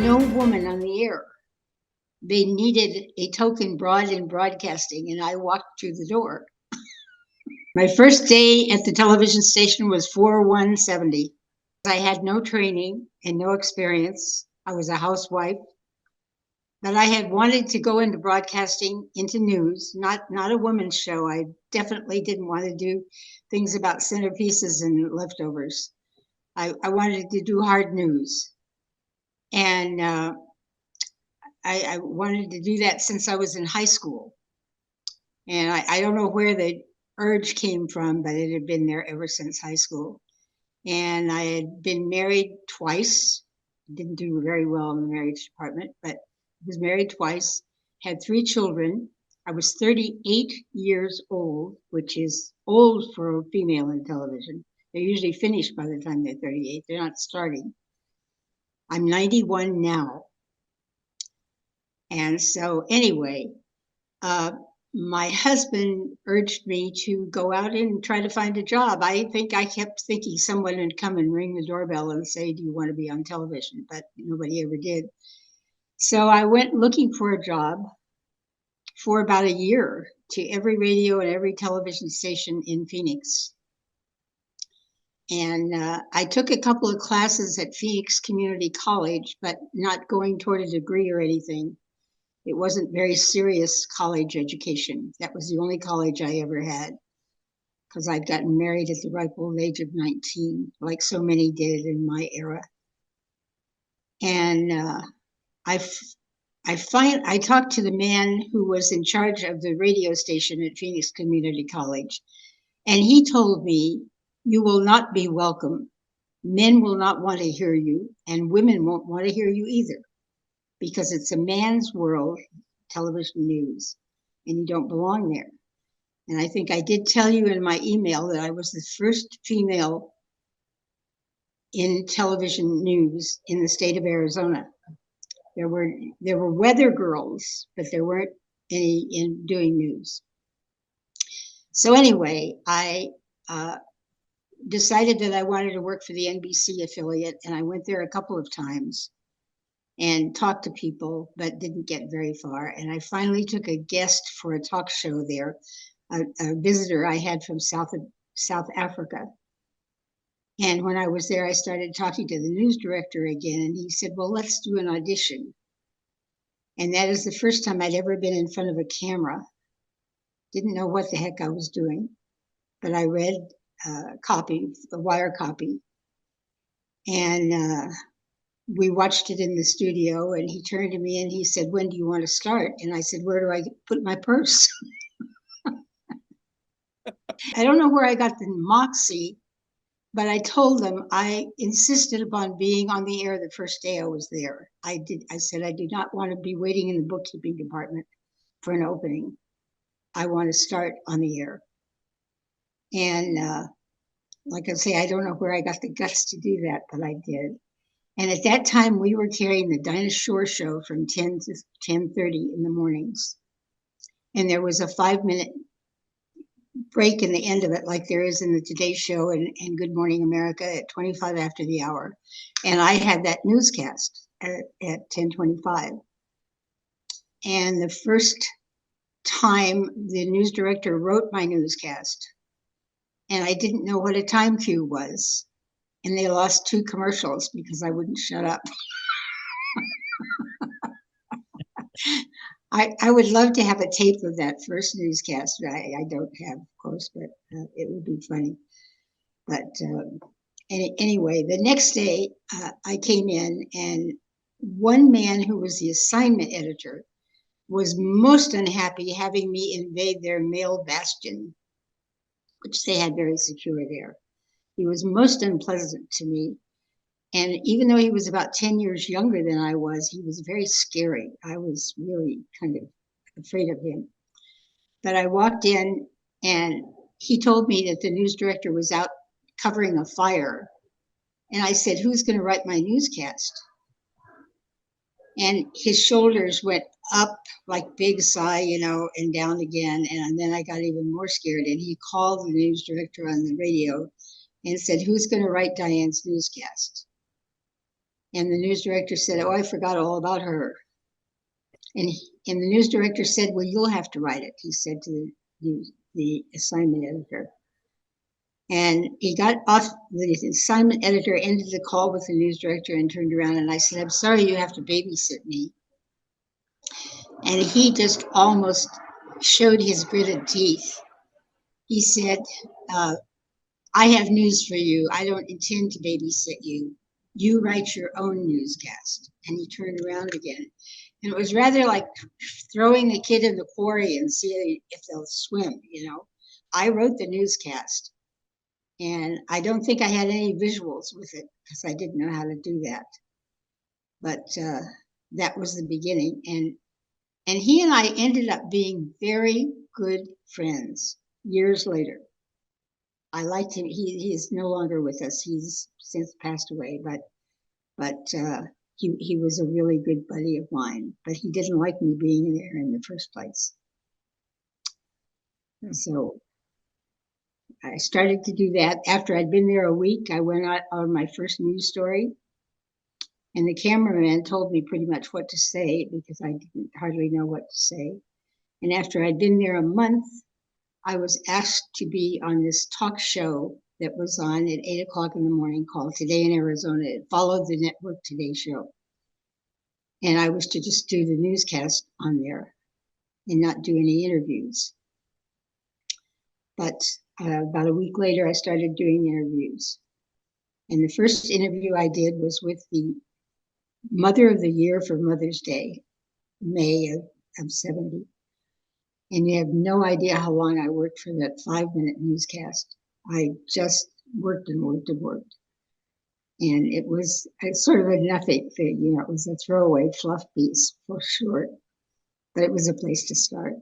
no woman on the air. They needed a token broad in broadcasting, and I walked through the door. My first day at the television station was 4/1/70. I had no training and no experience. I was a housewife, but I had wanted to go into broadcasting, into news, not a women's show. I definitely didn't want to do things about centerpieces and leftovers. I wanted to do hard news. And I wanted to do that since I was in high school. And I don't know where the urge came from, but it had been there ever since high school. And I had been married twice. Didn't do very well in the marriage department, but was married twice, had 3 children. I was 38 years old, which is old for a female in television. They're usually finished by the time they're 38. They're not starting. I'm 91 now. And so anyway, my husband urged me to go out and try to find a job. I think I kept thinking someone would come and ring the doorbell and say, "Do you want to be on television?" But nobody ever did. So I went looking for a job for about a year to every radio and every television station in Phoenix. And I took a couple of classes at Phoenix Community College, but not going toward a degree or anything. It wasn't very serious college education. That was the only college I ever had, because I'd gotten married at the ripe old age of 19, like so many did in my era. And I talked to the man who was in charge of the radio station at Phoenix Community College, and he told me, "You will not be welcome. Men will not want to hear you, and women won't want to hear you either, because it's a man's world, television news, and you don't belong there." And I think I did tell you in my email that I was the first female in television news in the state of Arizona. There were weather girls, but there weren't any in doing news. So anyway, I decided that I wanted to work for the NBC affiliate, and I went there a couple of times and talked to people, but didn't get very far. And I finally took a guest for a talk show there, a visitor I had from South Africa. And when I was there, I started talking to the news director again, and he said, "Well, let's do an audition." And that is the first time I'd ever been in front of a camera. Didn't know what the heck I was doing, but I read a wire copy, and we watched it in the studio, and he turned to me and he said, "When do you want to start?" And I said, "Where do I put my purse?" I don't know where I got the moxie, but I told them I insisted upon being on the air the first day I was there. I said, "I do not want to be waiting in the bookkeeping department for an opening. I want to start on the air." And like I say, I don't know where I got the guts to do that, but I did. And at that time, we were carrying the Dinah Shore show from 10 to 10:30 in the mornings. And there was a 5-minute break in the end of it, like there is in the Today Show and Good Morning America at 25 after the hour. And I had that newscast at 10:25. And the first time the news director wrote my newscast, and I didn't know what a time cue was. And they lost 2 commercials because I wouldn't shut up. I would love to have a tape of that first newscast. I don't have, of course, but it would be funny. But anyway, the next day I came in, and one man who was the assignment editor was most unhappy having me invade their male bastion, which they had very secure there. He was most unpleasant to me. And even though he was about 10 years younger than I was, he was very scary. I was really kind of afraid of him. But I walked in, and he told me that the news director was out covering a fire. And I said, "Who's going to write my newscast?" And his shoulders went up like big sigh, and down again. And then I got even more scared. And he called the news director on the radio and said, "Who's going to write Diane's newscast?" And the news director said, "Oh, I forgot all about her." And the news director said, "Well, you'll have to write it," he said to the assignment editor. And he got off, the assignment editor ended the call with the news director and turned around, and I said, "I'm sorry you have to babysit me." And he just almost showed his gritted teeth. He said, "I have news for you. I don't intend to babysit you. You write your own newscast." And he turned around again. And it was rather like throwing the kid in the quarry and see if they'll swim, you know. I wrote the newscast, and I don't think I had any visuals with it because I didn't know how to do that. But that was the beginning. And he and I ended up being very good friends years later. I liked him. He is no longer with us. He's since passed away, but he was a really good buddy of mine. But he didn't like me being there in the first place. So I started to do that. After I'd been there a week, I went out on my first news story, and the cameraman told me pretty much what to say because I didn't hardly know what to say. And after I'd been there a month, I was asked to be on this talk show that was on at 8 o'clock in the morning called Today in Arizona. It followed the Network Today show. And I was to just do the newscast on there and not do any interviews. But about a week later, I started doing interviews. And the first interview I did was with the Mother of the Year for Mother's Day, May of 70. And you have no idea how long I worked for that 5-minute newscast. I just worked and worked and worked. And it was sort of a nothing thing, you know, it was a throwaway fluff piece for short, but it was a place to start.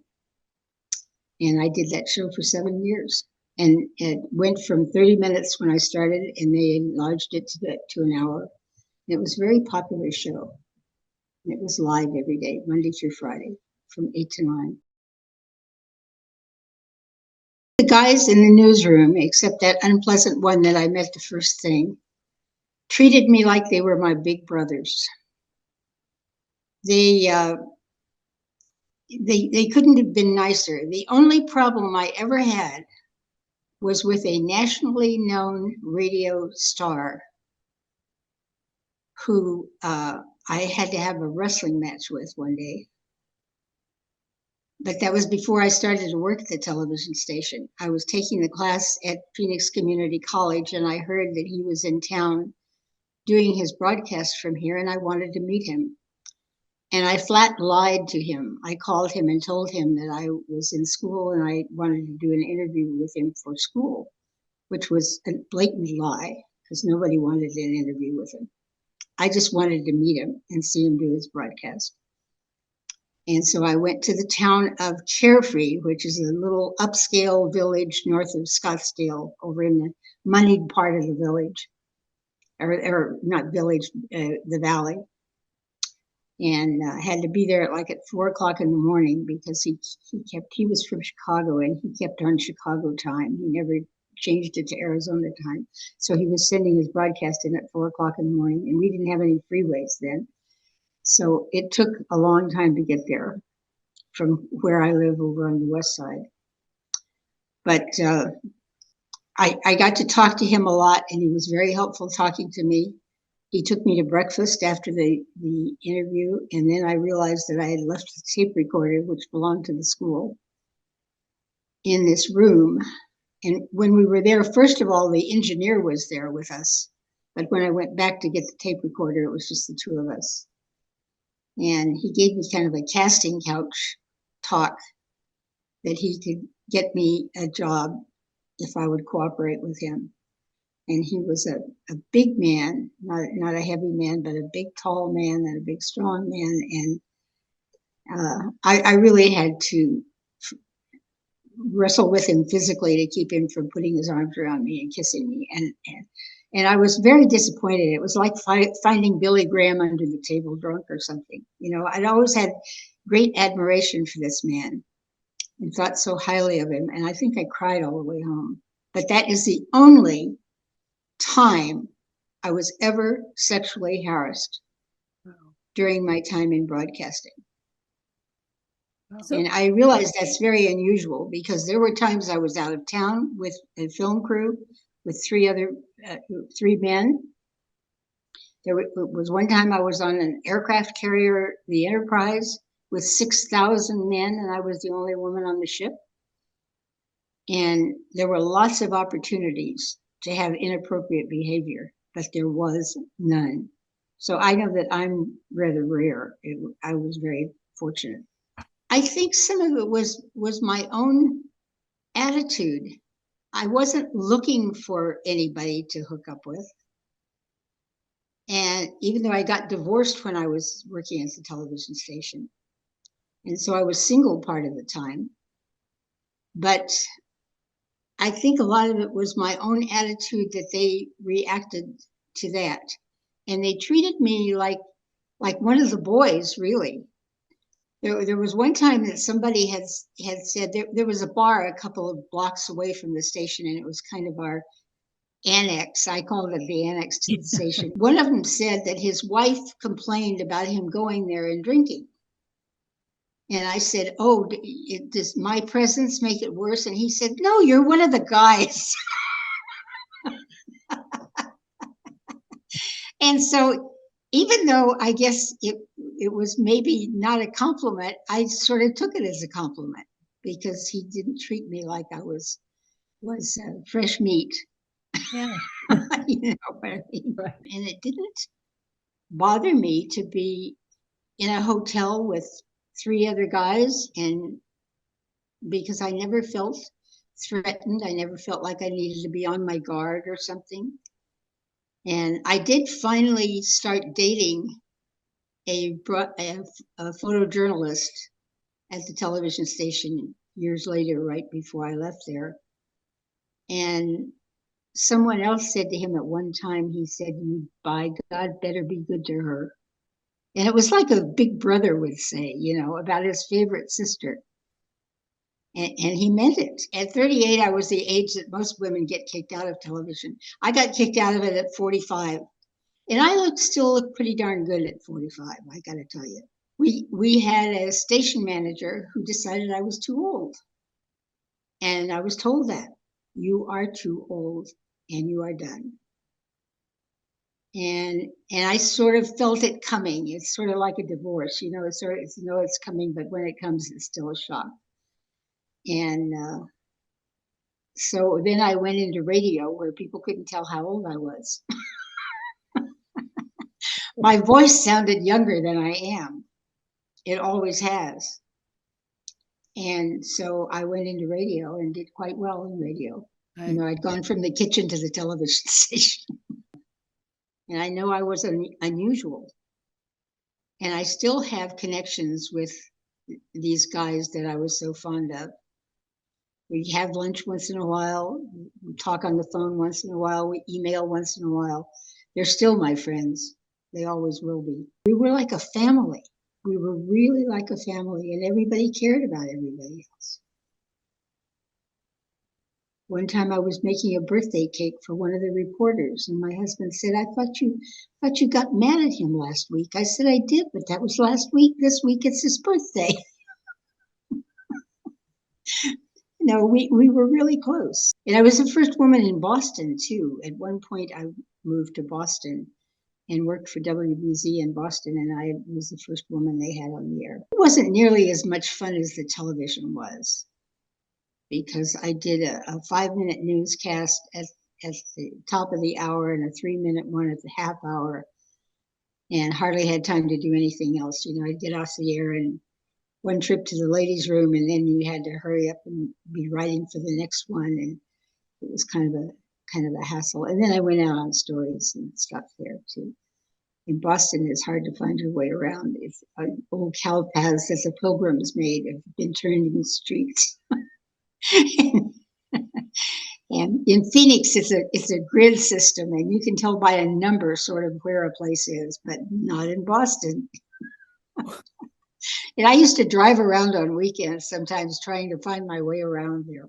And I did that show for 7 years. And it went from 30 minutes when I started, and they enlarged it to an hour. It was a very popular show. It was live every day, Monday through Friday, from 8 to 9. The guys in the newsroom, except that unpleasant one that I met the first thing, treated me like they were my big brothers. They couldn't have been nicer. The only problem I ever had was with a nationally known radio star who I had to have a wrestling match with one day. But that was before I started to work at the television station. I was taking the class at Phoenix Community College, and I heard that he was in town doing his broadcast from here, and I wanted to meet him. And I flat lied to him. I called him and told him that I was in school and I wanted to do an interview with him for school, which was a blatant lie because nobody wanted an interview with him. I just wanted to meet him and see him do his broadcast. And so I went to the town of Carefree, which is a little upscale village north of Scottsdale, over in the moneyed part of the village, or not village, the valley. And had to be there at 4 o'clock in the morning because he was from Chicago and he kept on Chicago time. He never changed it to Arizona time. So he was sending his broadcast in at 4 o'clock in the morning, and we didn't have any freeways then. So it took a long time to get there from where I live over on the west side. But I got to talk to him a lot, and he was very helpful talking to me. He took me to breakfast after the interview, and then I realized that I had left the tape recorder, which belonged to the school, in this room. And when we were there, first of all, the engineer was there with us. But when I went back to get the tape recorder, it was just the two of us. And he gave me kind of a casting couch talk that he could get me a job if I would cooperate with him. And he was a big man, not a heavy man, but a big, tall man and a big, strong man. And I really had to wrestle with him physically to keep him from putting his arms around me and kissing me. And I was very disappointed. It was like finding Billy Graham under the table drunk or something. You know, I'd always had great admiration for this man and thought so highly of him. And I think I cried all the way home. But that is the only time I was ever sexually harassed during my time in broadcasting. And I realized that's very unusual because there were times I was out of town with a film crew with three men. There was one time I was on an aircraft carrier, the Enterprise, with 6,000 men, and I was the only woman on the ship. And there were lots of opportunities to have inappropriate behavior, but there was none. So I know that I'm rather rare. I was very fortunate. I think some of it was my own attitude. I wasn't looking for anybody to hook up with. And even though I got divorced when I was working at the television station, and so I was single part of the time, but I think a lot of it was my own attitude that they reacted to that. And they treated me like one of the boys, really. There was one time that somebody had said there was a bar a couple of blocks away from the station, and it was kind of our annex. I called it the annex to the station. One of them said that his wife complained about him going there and drinking. And I said, "Oh, does my presence make it worse?" And he said, "No, you're one of the guys." And so even though I guess it was maybe not a compliment, I sort of took it as a compliment because he didn't treat me like I was fresh meat. Yeah. You know what I mean? Right. And it didn't bother me to be in a hotel with three other guys, and because I never felt threatened, I never felt like I needed to be on my guard or something. And I did finally start dating a photojournalist at the television station years later, right before I left there. And someone else said to him at one time, he said, "You, by God, better be good to her." And it was like a big brother would say, about his favorite sister. And he meant it. At 38, I was the age that most women get kicked out of television. I got kicked out of it at 45. And I still look pretty darn good at 45, I got to tell you. We had a station manager who decided I was too old. And I was told that. You are too old and you are done. And I sort of felt it coming. It's sort of like a divorce, it's coming, but when it comes, it's still a shock. And so then I went into radio where people couldn't tell how old I was. My voice sounded younger than I am. It always has. And so I went into radio and did quite well in radio. Right. I'd gone from the kitchen to the television station. And I know I was unusual. And I still have connections with these guys that I was so fond of. We have lunch once in a while. We talk on the phone once in a while. We email once in a while. They're still my friends. They always will be. We were like a family. We were really like a family, and everybody cared about everybody else. One time I was making a birthday cake for one of the reporters, and my husband said, "I thought you got mad at him last week." I said, "I did, but that was last week. This week it's his birthday." No, we were really close. And I was the first woman in Boston, too. At one point, I moved to Boston and worked for WBZ in Boston, and I was the first woman they had on the air. It wasn't nearly as much fun as the television was, because I did a 5-minute newscast at the top of the hour and a 3-minute one at the half hour, and hardly had time to do anything else. I'd get off the air and one trip to the ladies' room, and then you had to hurry up and be writing for the next one, and it was kind of a hassle. And then I went out on stories and stuff there too. In Boston, it's hard to find your way around. It's old cow paths that the pilgrims made have been turned into streets. And in Phoenix, it's a grid system, and you can tell by a number sort of where a place is, but not in Boston. And I used to drive around on weekends sometimes trying to find my way around there.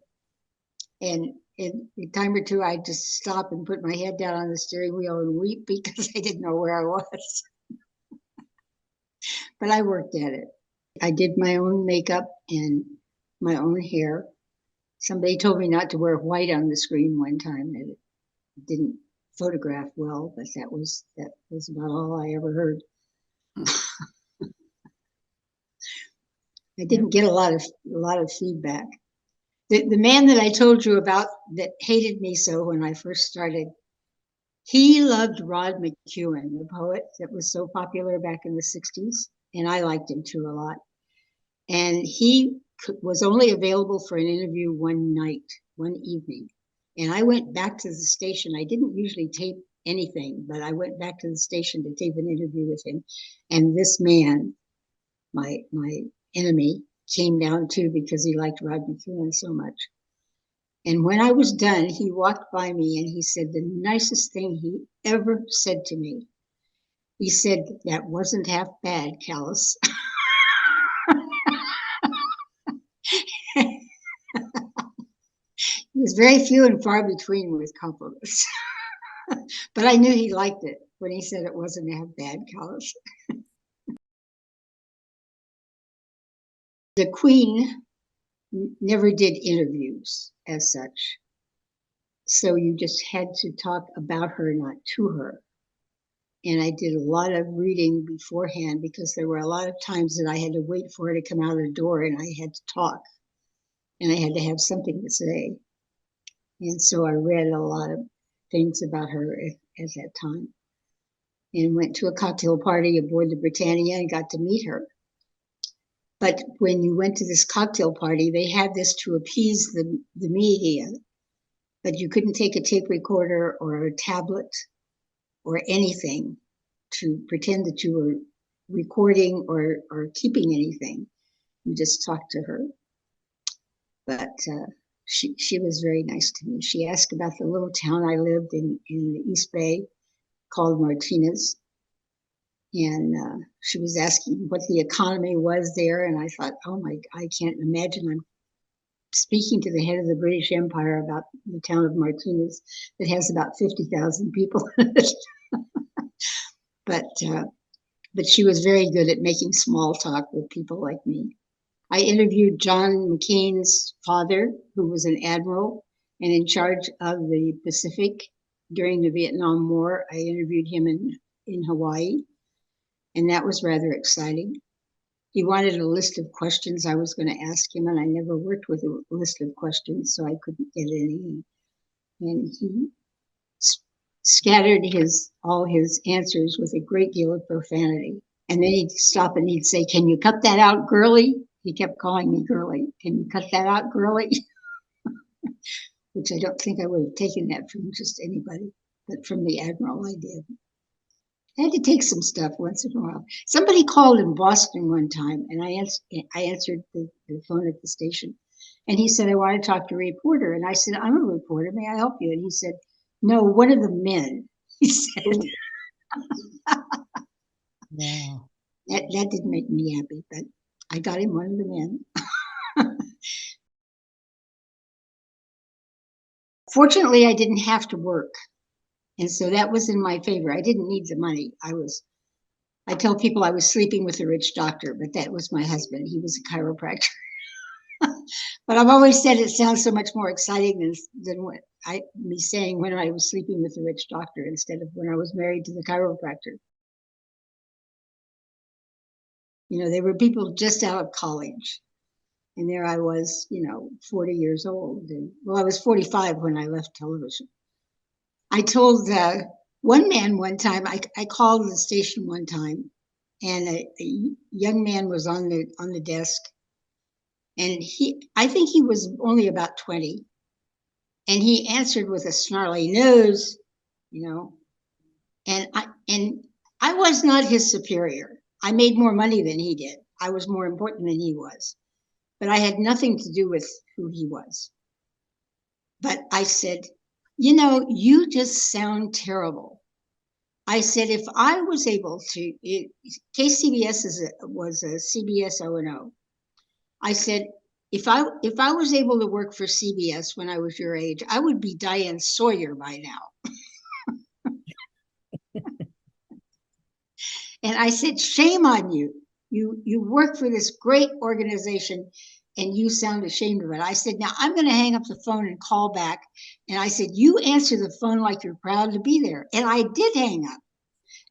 And And a time or two, I'd just stop and put my head down on the steering wheel and weep because I didn't know where I was. But I worked at it. I did my own makeup and my own hair. Somebody told me not to wear white on the screen one time. It didn't photograph well, but that was about all I ever heard. I didn't get a lot of feedback. The man that I told you about that hated me so when I first started, he loved Rod McEwen, the poet that was so popular back in the 60s, and I liked him too a lot. And he was only available for an interview one night, one evening. And I went back to the station. I didn't usually tape anything, but I went back to the station to tape an interview with him. And this man, my enemy, came down too because he liked Rod McEwen so much. And when I was done, he walked by me and he said the nicest thing he ever said to me. He said, "That wasn't half bad, Kalas." It was very few and far between with compliments. But I knew he liked it when he said it wasn't half bad, Kalas. The Queen never did interviews as such. So you just had to talk about her, not to her. And I did a lot of reading beforehand because there were a lot of times that I had to wait for her to come out of the door and I had to talk and I had to have something to say. And so I read a lot of things about her at that time and went to a cocktail party aboard the Britannia and got to meet her. But when you went to this cocktail party, they had this to appease the media, but you couldn't take a tape recorder or a tablet or anything to pretend that you were recording or keeping anything. You just talked to her. But she was very nice to me. She asked about the little town I lived in the East Bay called Martinez. And she was asking what the economy was there. And I thought, oh my, I can't imagine I'm speaking to the head of the British Empire about the town of Martinez that has about 50,000 people in it. But she was very good at making small talk with people like me. I interviewed John McCain's father, who was an admiral and in charge of the Pacific during the Vietnam War. I interviewed him in Hawaii, and that was rather exciting. He wanted a list of questions I was going to ask him, and I never worked with a list of questions, so I couldn't get any. And he scattered all his answers with a great deal of profanity. And then he'd stop and he'd say, "Can you cut that out, girly?" He kept calling me girly. "Can you cut that out, girly?" Which I don't think I would have taken that from just anybody, but from the admiral I did. I had to take some stuff once in a while. Somebody called in Boston one time, and I answered the phone at the station. And he said, "I want to talk to a reporter." And I said, "I'm a reporter. May I help you?" And he said, "No, one of the men," he said. Wow. That didn't make me happy, but I got him one of the men. Fortunately, I didn't have to work. And so that was in my favor. I didn't need the money. I tell people I was sleeping with a rich doctor, but that was my husband. He was a chiropractor. But I've always said it sounds so much more exciting than what me saying when I was sleeping with a rich doctor instead of when I was married to the chiropractor. You know, they were people just out of college. And there I was, 40 years old. And, well, I was 45 when I left television. I told one man one time, I called the station one time, and a young man was on the desk, and I think he was only about 20, and he answered with a snarly nose, and I was not his superior. I made more money than he did. I was more important than he was, but I had nothing to do with who he was. But I said, "You just sound terrible." I said, if I was able to, KCBS was a CBS O&O. I said, if I was able to work for CBS when I was your age, I would be Diane Sawyer by now. And I said, shame on you. You work for this great organization and you sound ashamed of it. I said, now I'm going to hang up the phone and call back. And I said, you answer the phone like you're proud to be there. And I did hang up.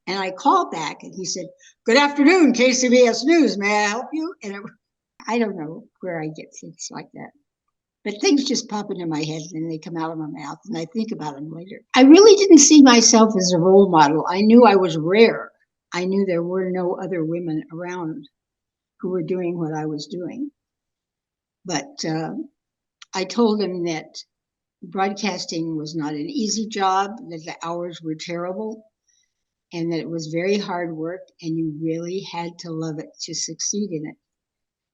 And I called back and he said, good afternoon, KCBS News. May I help you? And I don't know where I get things like that. But things just pop into my head and they come out of my mouth and I think about them later. I really didn't see myself as a role model. I knew I was rare. I knew there were no other women around who were doing what I was doing. But I told him that broadcasting was not an easy job, that the hours were terrible, and that it was very hard work, and you really had to love it to succeed in it.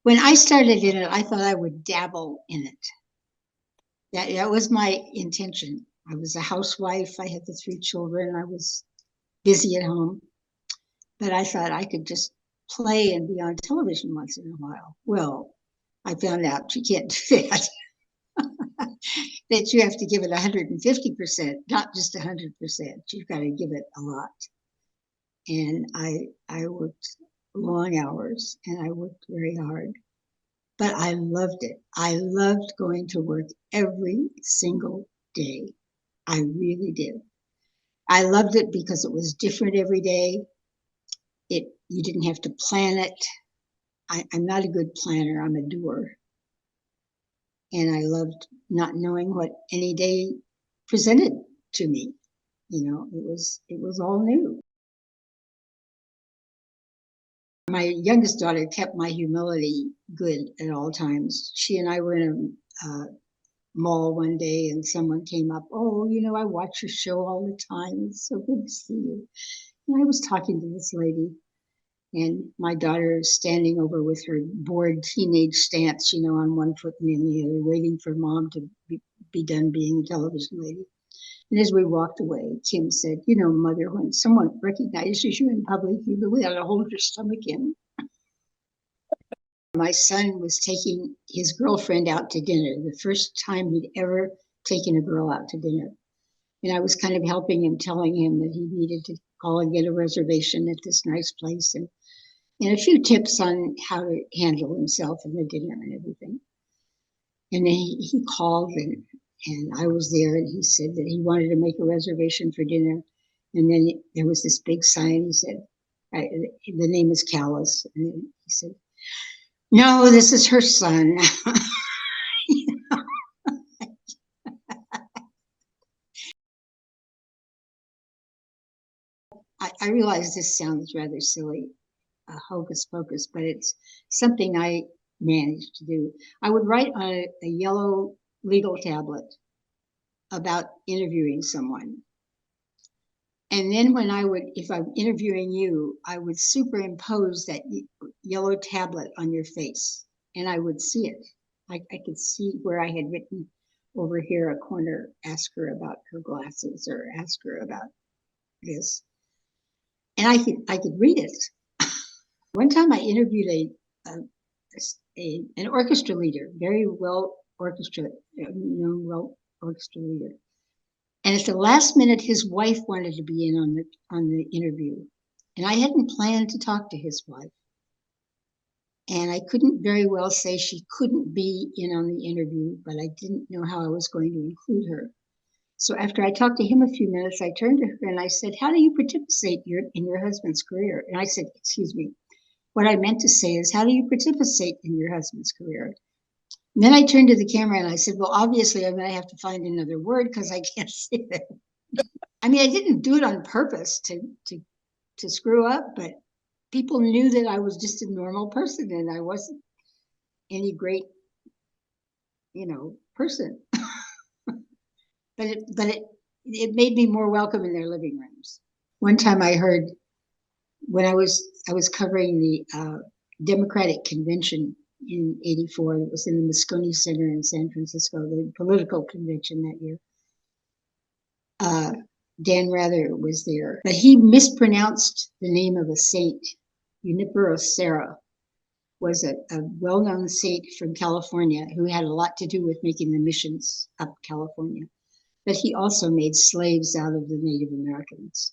When I started in it, I thought I would dabble in it. That was my intention. I was a housewife. I had the 3 children. I was busy at home. But I thought I could just play and be on television once in a while. Well, I found out you can't do that. That you have to give it 150%, not just 100%. You've got to give it a lot. And I worked long hours and I worked very hard. But I loved it. I loved going to work every single day. I really did. I loved it because it was different every day. You didn't have to plan it. I'm not a good planner. I'm a doer. And I loved not knowing what any day presented to me. You know, it was all new. My youngest daughter kept my humility good at all times. She and I were in a mall one day and someone came up, oh, you know, I watch your show all the time. It's so good to see you. And I was talking to this lady and my daughter is standing over with her bored teenage stance, you know, on one foot and in the other, waiting for mom to be done being a television lady. And as we walked away, Kim said, you know, Mother, when someone recognizes you in public, you really ought to hold your stomach in. My son was taking his girlfriend out to dinner, the first time he'd ever taken a girl out to dinner. And I was kind of helping him, telling him that he needed to call and get a reservation at this nice place and a few tips on how to handle himself in the dinner and everything. And then he called and I was there and he said that he wanted to make a reservation for dinner. And then there was this big sign. He said, the name is Kalas. And he said, no, this is her son. I realize this sounds rather silly, hocus pocus, but it's something I managed to do. I would write on a yellow legal tablet about interviewing someone. And then when if I'm interviewing you, I would superimpose that yellow tablet on your face and I would see it. I could see where I had written over here a corner, ask her about her glasses or ask her about this. And I could read it. One time I interviewed an orchestra leader, very well known orchestra leader. And at the last minute, his wife wanted to be in on the interview. And I hadn't planned to talk to his wife. And I couldn't very well say she couldn't be in on the interview, but I didn't know how I was going to include her. So after I talked to him a few minutes, I turned to her and I said, how do you participate in your husband's career? And I said, excuse me, what I meant to say is, how do you participate in your husband's career? And then I turned to the camera and I said, well, obviously I'm going to have to find another word because I can't say that. I mean, I didn't do it on purpose to screw up, but people knew that I was just a normal person and I wasn't any great, you know, person. But it made me more welcome in their living rooms. One time I heard when I was covering the Democratic convention in '84. It was in the Moscone Center in San Francisco, the political convention that year. Dan Rather was there, but he mispronounced the name of a saint, Junipero Serra. was a well-known saint from California who had a lot to do with making the missions up California. But he also made slaves out of the Native Americans.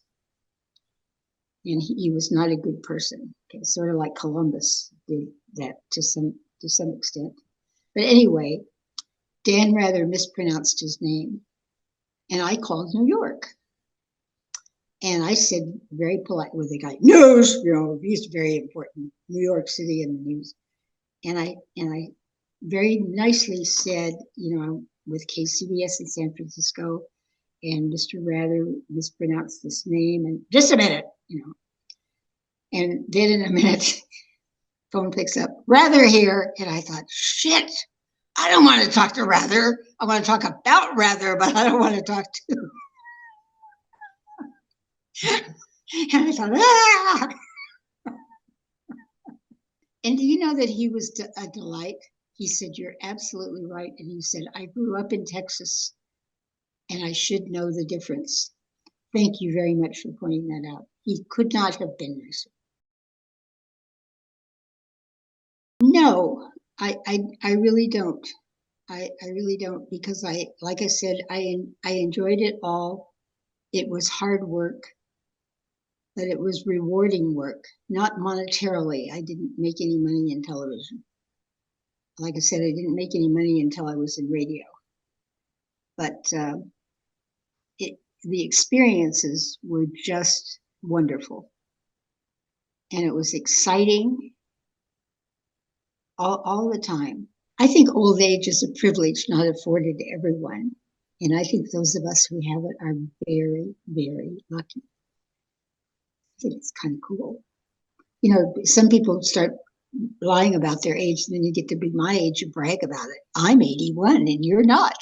And he was not a good person. Okay, sort of like Columbus did that to some extent. But anyway, Dan rather mispronounced his name, and I called New York. And I said very polite with the guy, news, he's very important, New York City in the news. And I very nicely said, with KCBS in San Francisco, and Mr. Rather mispronounced this name, and just a minute, And then in a minute, phone picks up, Rather here. And I thought, shit, I don't want to talk to Rather. I want to talk about Rather, but I don't want to talk to. And I thought, ah. And do you know that he was a delight? He said, you're absolutely right. And he said, I grew up in Texas and I should know the difference. Thank you very much for pointing that out. He could not have been nicer. No, I really don't. I really don't, because like I said, I enjoyed it all. It was hard work, but it was rewarding work, not monetarily. I didn't make any money in television. Like I said, I didn't make any money until I was in radio. But the experiences were just wonderful. And it was exciting all the time. I think old age is a privilege not afforded to everyone. And I think those of us who have it are very, very lucky. I think it's kind of cool. Some people start lying about their age, and then you get to be my age and brag about it. I'm 81 and you're not.